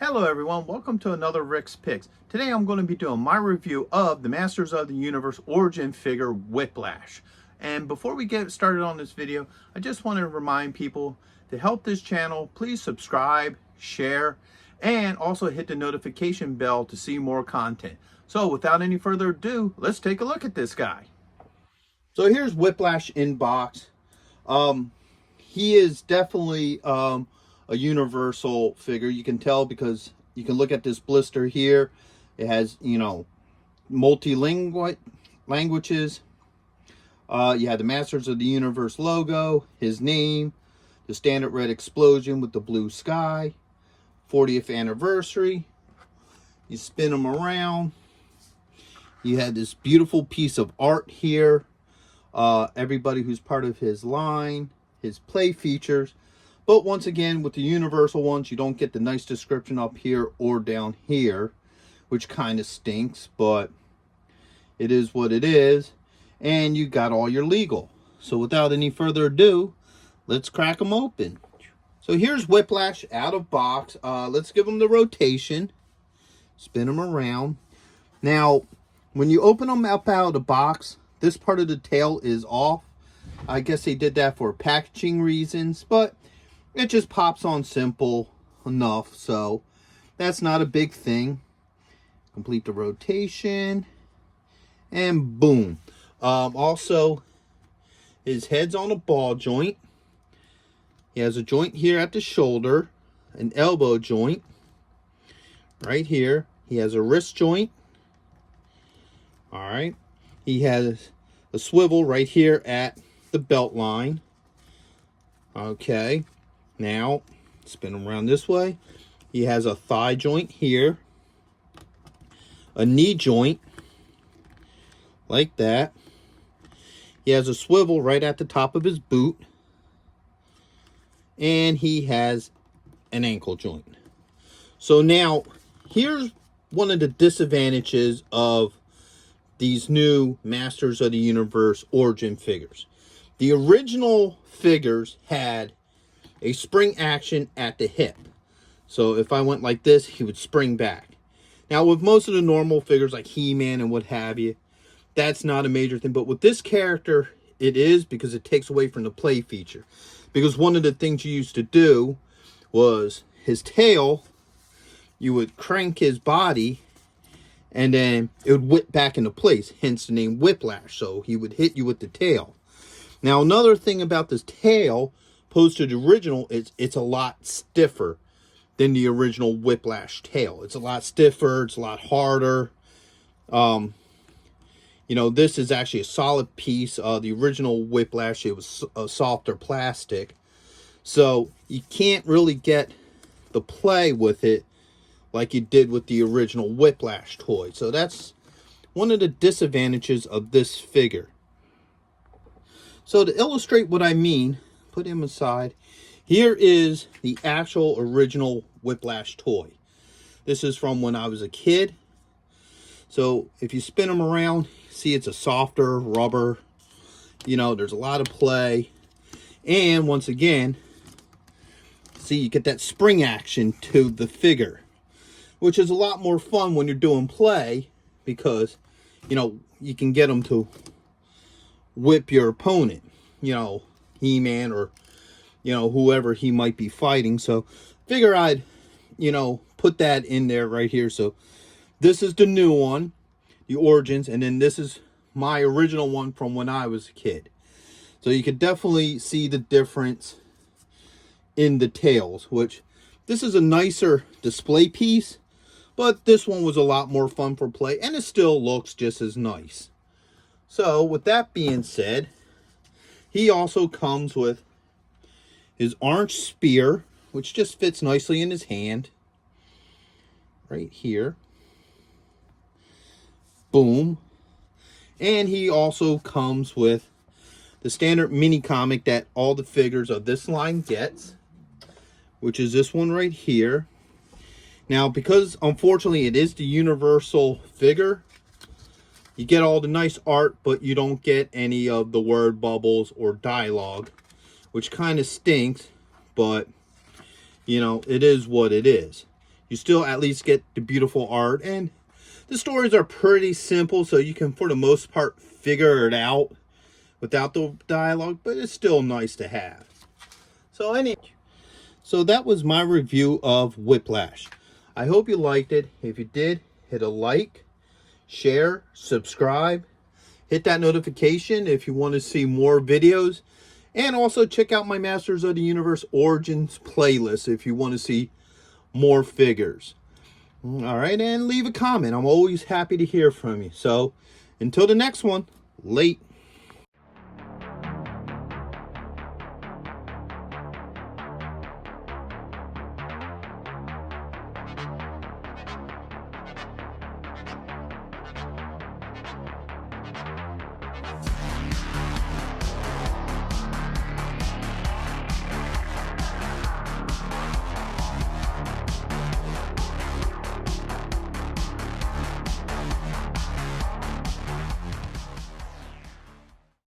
Hello everyone, welcome to another Rick's Picks. Today I'm going to be doing my review of the Masters of the Universe origin figure Whiplash. And before we get started on this video, I just want to remind people to help this channel, please subscribe, share, and also hit the notification bell to see more content. So without any further ado, let's take a look at this guy. So here's Whiplash in box. He is definitely a universal figure. You can tell because you can look at this blister here. It has, multilingual languages. You have the Masters of the Universe logo, his name, the standard red explosion with the blue sky, 40th anniversary. You spin them around. You have this beautiful piece of art here. Everybody who's part of his line, his play features. But once again, with the universal ones, you don't get the nice description up here or down here, which kind of stinks, but it is what it is. And you got all your legal. So without any further ado, let's crack them open. So here's Whiplash out of box. Let's give them the rotation. Spin them around. Now, when you open them up out of the box, this part of the tail is off. I guess they did that for packaging reasons, but it just pops on simple enough, so that's not a big thing. Complete the rotation, and boom. Also, his head's on a ball joint. He has a joint here at the shoulder, an elbow joint right here. He has a wrist joint. All right. He has a swivel right here at the belt line. Okay. Now, spin him around this way. He has a thigh joint here. A knee joint. Like that. He has a swivel right at the top of his boot. And he has an ankle joint. So now, here's one of the disadvantages of these new Masters of the Universe origin figures. The original figures had a spring action at the hip. So if I went like this, he would spring back. Now with most of the normal figures like He-Man and what have you, that's not a major thing. But with this character, it is, because it takes away from the play feature. Because one of the things you used to do was his tail, you would crank his body and then it would whip back into place, hence the name Whiplash. So he would hit you with the tail. Now another thing about this tail, opposed to the original, it's a lot stiffer than the original Whiplash tail. It's a lot stiffer, it's a lot harder. This is actually a solid piece. The original Whiplash, it was a softer plastic. So you can't really get the play with it like you did with the original Whiplash toy. So that's one of the disadvantages of this figure. So to illustrate what I mean, put him aside. Here is the actual original Whiplash toy. This is from when I was a kid. So if you spin him around, see it's a softer rubber. There's a lot of play. And once again, see you get that spring action to the figure, which is a lot more fun when you're doing play because, you can get them to whip your opponent, He-Man or, whoever he might be fighting. So figure I'd, put that in there right here. So this is the new one, the Origins, and then this is my original one from when I was a kid. So you could definitely see the difference in the tails, which this is a nicer display piece, but this one was a lot more fun for play, and it still looks just as nice. So with that being said, he also comes with his orange spear, which just fits nicely in his hand. Right here. Boom. And he also comes with the standard mini comic that all the figures of this line gets, which is this one right here. Now, because unfortunately it is the universal figure, you get all the nice art, but you don't get any of the word bubbles or dialogue, which kind of stinks, but, it is what it is. you still at least get the beautiful art. And the stories are pretty simple, so you can, for the most part, figure it out without the dialogue, but it's still nice to have. So that was my review of Whiplash. I hope you liked it. If you did, hit a like, share, subscribe, hit that notification if you want to see more videos, and also check out my Masters of the Universe Origins playlist if you want to see more figures. All right, and leave a comment. I'm always happy to hear from you. So until the next one, late.